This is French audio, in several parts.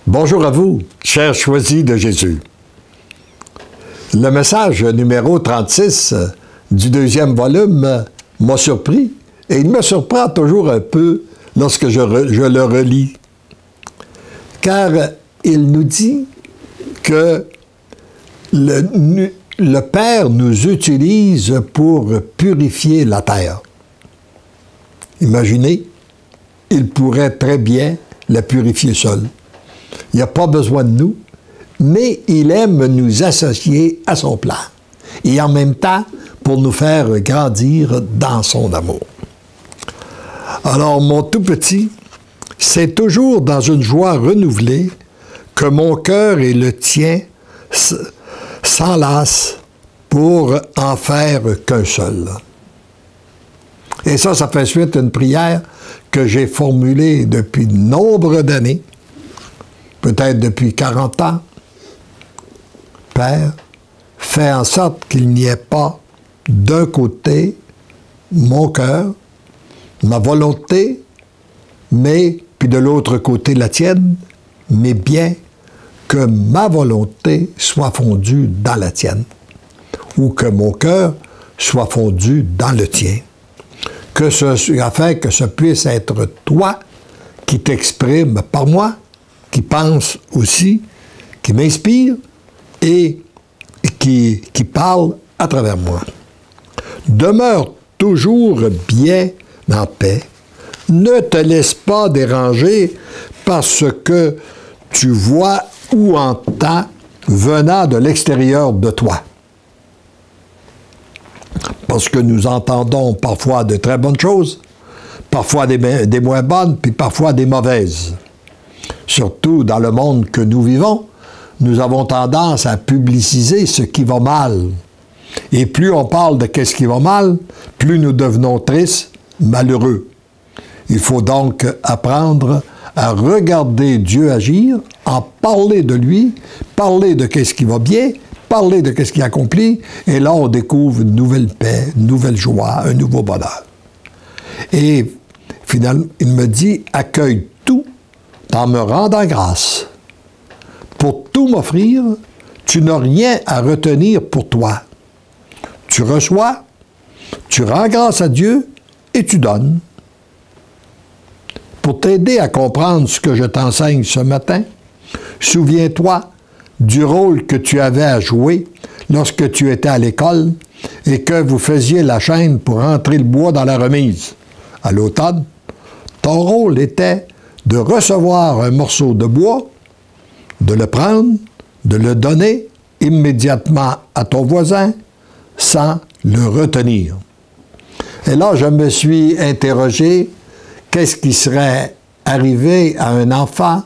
Bonjour à vous, chers choisis de Jésus. Le message numéro 36 du deuxième volume m'a surpris, et il me surprend toujours un peu lorsque je le relis. Car il nous dit que le Père nous utilise pour purifier la terre. Imaginez, il pourrait très bien la purifier seul. Il n'a pas besoin de nous, mais il aime nous associer à son plan. Et en même temps, pour nous faire grandir dans son amour. Alors, mon tout petit, c'est toujours dans une joie renouvelée que mon cœur et le tien s'enlacent pour en faire qu'un seul. Et ça fait suite à une prière que j'ai formulée depuis nombre d'années, peut-être depuis 40 ans. Père, fais en sorte qu'il n'y ait pas d'un côté mon cœur, ma volonté, puis de l'autre côté la tienne, mais bien que ma volonté soit fondue dans la tienne, ou que mon cœur soit fondu dans le tien. Afin que ce puisse être toi qui t'exprime par moi, qui pense aussi, qui m'inspire et qui parle à travers moi. Demeure toujours bien en paix. Ne te laisse pas déranger par ce que tu vois ou entends venant de l'extérieur de toi. Parce que nous entendons parfois de très bonnes choses, parfois des moins bonnes, puis parfois des mauvaises. Surtout dans le monde que nous vivons, nous avons tendance à publiciser ce qui va mal. Et plus on parle de qu'est-ce qui va mal, plus nous devenons tristes, malheureux. Il faut donc apprendre à regarder Dieu agir, en parler de lui, parler de qu'est-ce qui va bien, parler de qu'est-ce qu'il accomplit, et là on découvre une nouvelle paix, une nouvelle joie, un nouveau bonheur. Et finalement, il me dit, accueille tout en me rendant grâce. Pour tout m'offrir, tu n'as rien à retenir pour toi. Tu reçois, tu rends grâce à Dieu et tu donnes. Pour t'aider à comprendre ce que je t'enseigne ce matin, souviens-toi du rôle que tu avais à jouer lorsque tu étais à l'école et que vous faisiez la chaîne pour entrer le bois dans la remise. À l'automne, ton rôle était de recevoir un morceau de bois, de le prendre, de le donner immédiatement à ton voisin sans le retenir. Et là, je me suis interrogé, qu'est-ce qui serait arrivé à un enfant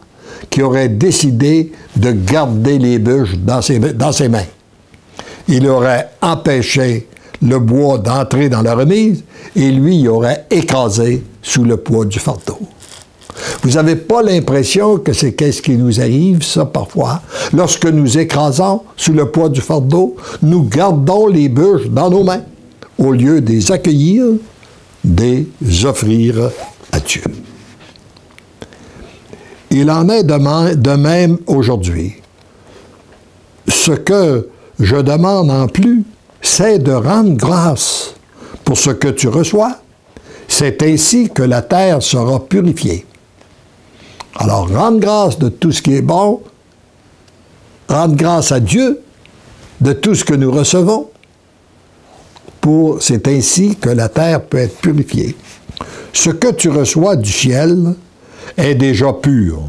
qui aurait décidé de garder les bûches dans ses mains? Il aurait empêché le bois d'entrer dans la remise et lui, il aurait écrasé sous le poids du fardeau. Vous n'avez pas l'impression que c'est qu'est-ce qui nous arrive, ça, parfois? Lorsque nous écrasons sous le poids du fardeau, nous gardons les bûches dans nos mains, au lieu de les accueillir, de les offrir à Dieu. Il en est de même aujourd'hui. Ce que je demande en plus, c'est de rendre grâce pour ce que tu reçois. C'est ainsi que la terre sera purifiée. Alors, rendre grâce de tout ce qui est bon, rendre grâce à Dieu de tout ce que nous recevons, c'est ainsi que la terre peut être purifiée. Ce que tu reçois du ciel est déjà pur.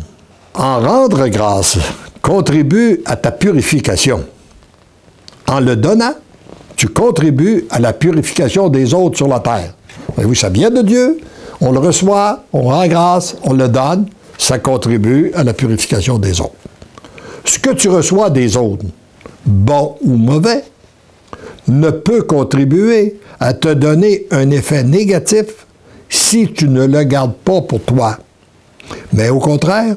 En rendre grâce contribue à ta purification. En le donnant, tu contribues à la purification des autres sur la terre. Voyez-vous, ça vient de Dieu, on le reçoit, on rend grâce, on le donne, ça contribue à la purification des autres. Ce que tu reçois des autres, bon ou mauvais, ne peut contribuer à te donner un effet négatif si tu ne le gardes pas pour toi. Mais au contraire,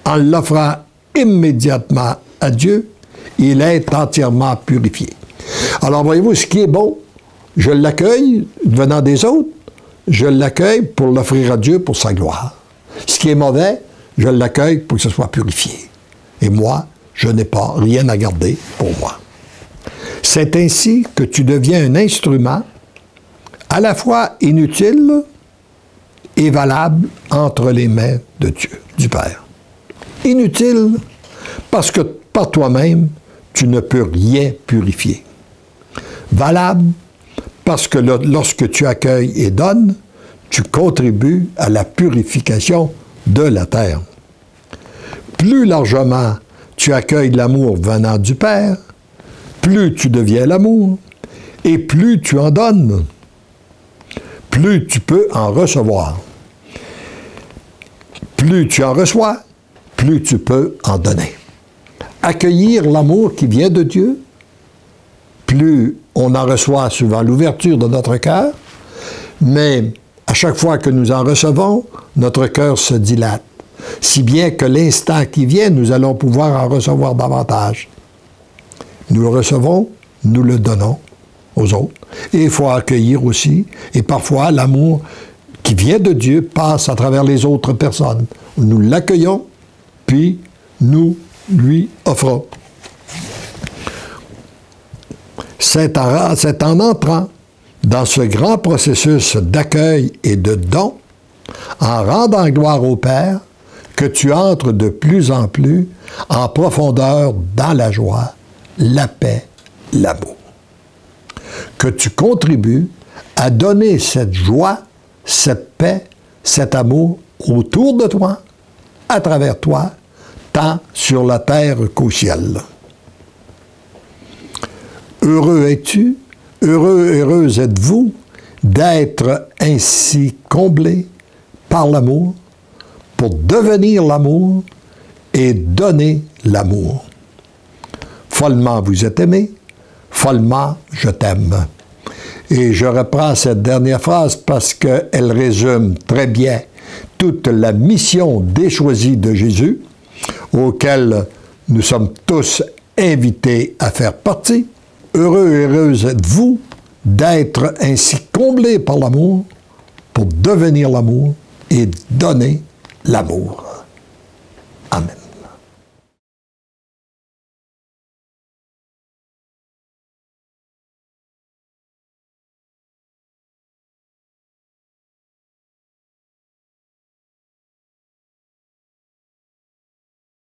en l'offrant immédiatement à Dieu, il est entièrement purifié. Alors voyez-vous, ce qui est bon, je l'accueille venant des autres, je l'accueille pour l'offrir à Dieu pour sa gloire. Ce qui est mauvais, je l'accueille pour que ce soit purifié. Et moi, je n'ai pas rien à garder pour moi. C'est ainsi que tu deviens un instrument à la fois inutile et valable entre les mains de Dieu, du Père. Inutile parce que par toi-même, tu ne peux rien purifier. Valable parce que lorsque tu accueilles et donnes, tu contribues à la purification de la terre. Plus largement tu accueilles l'amour venant du Père, plus tu deviens l'amour, et plus tu en donnes, plus tu peux en recevoir. Plus tu en reçois, plus tu peux en donner. Accueillir l'amour qui vient de Dieu, plus on en reçoit suivant l'ouverture de notre cœur, mais à chaque fois que nous en recevons, notre cœur se dilate, si bien que l'instant qui vient, nous allons pouvoir en recevoir davantage. Nous le recevons, nous le donnons aux autres. Et il faut accueillir aussi, et parfois l'amour qui vient de Dieu passe à travers les autres personnes. Nous l'accueillons, puis nous lui offrons. C'est en entrant dans ce grand processus d'accueil et de don, en rendant gloire au Père, que tu entres de plus en plus en profondeur dans la joie, la paix, l'amour. Que tu contribues à donner cette joie, cette paix, cet amour autour de toi, à travers toi, tant sur la terre qu'au ciel. Heureux es-tu, heureuse êtes-vous d'être ainsi comblés par l'amour pour devenir l'amour et donner l'amour. Follement vous êtes aimés, follement je t'aime. Et je reprends cette dernière phrase parce qu'elle résume très bien toute la mission des choisis de Jésus, auquel nous sommes tous invités à faire partie. Heureux et heureuse êtes-vous d'être ainsi comblés par l'amour pour devenir l'amour et donner l'amour.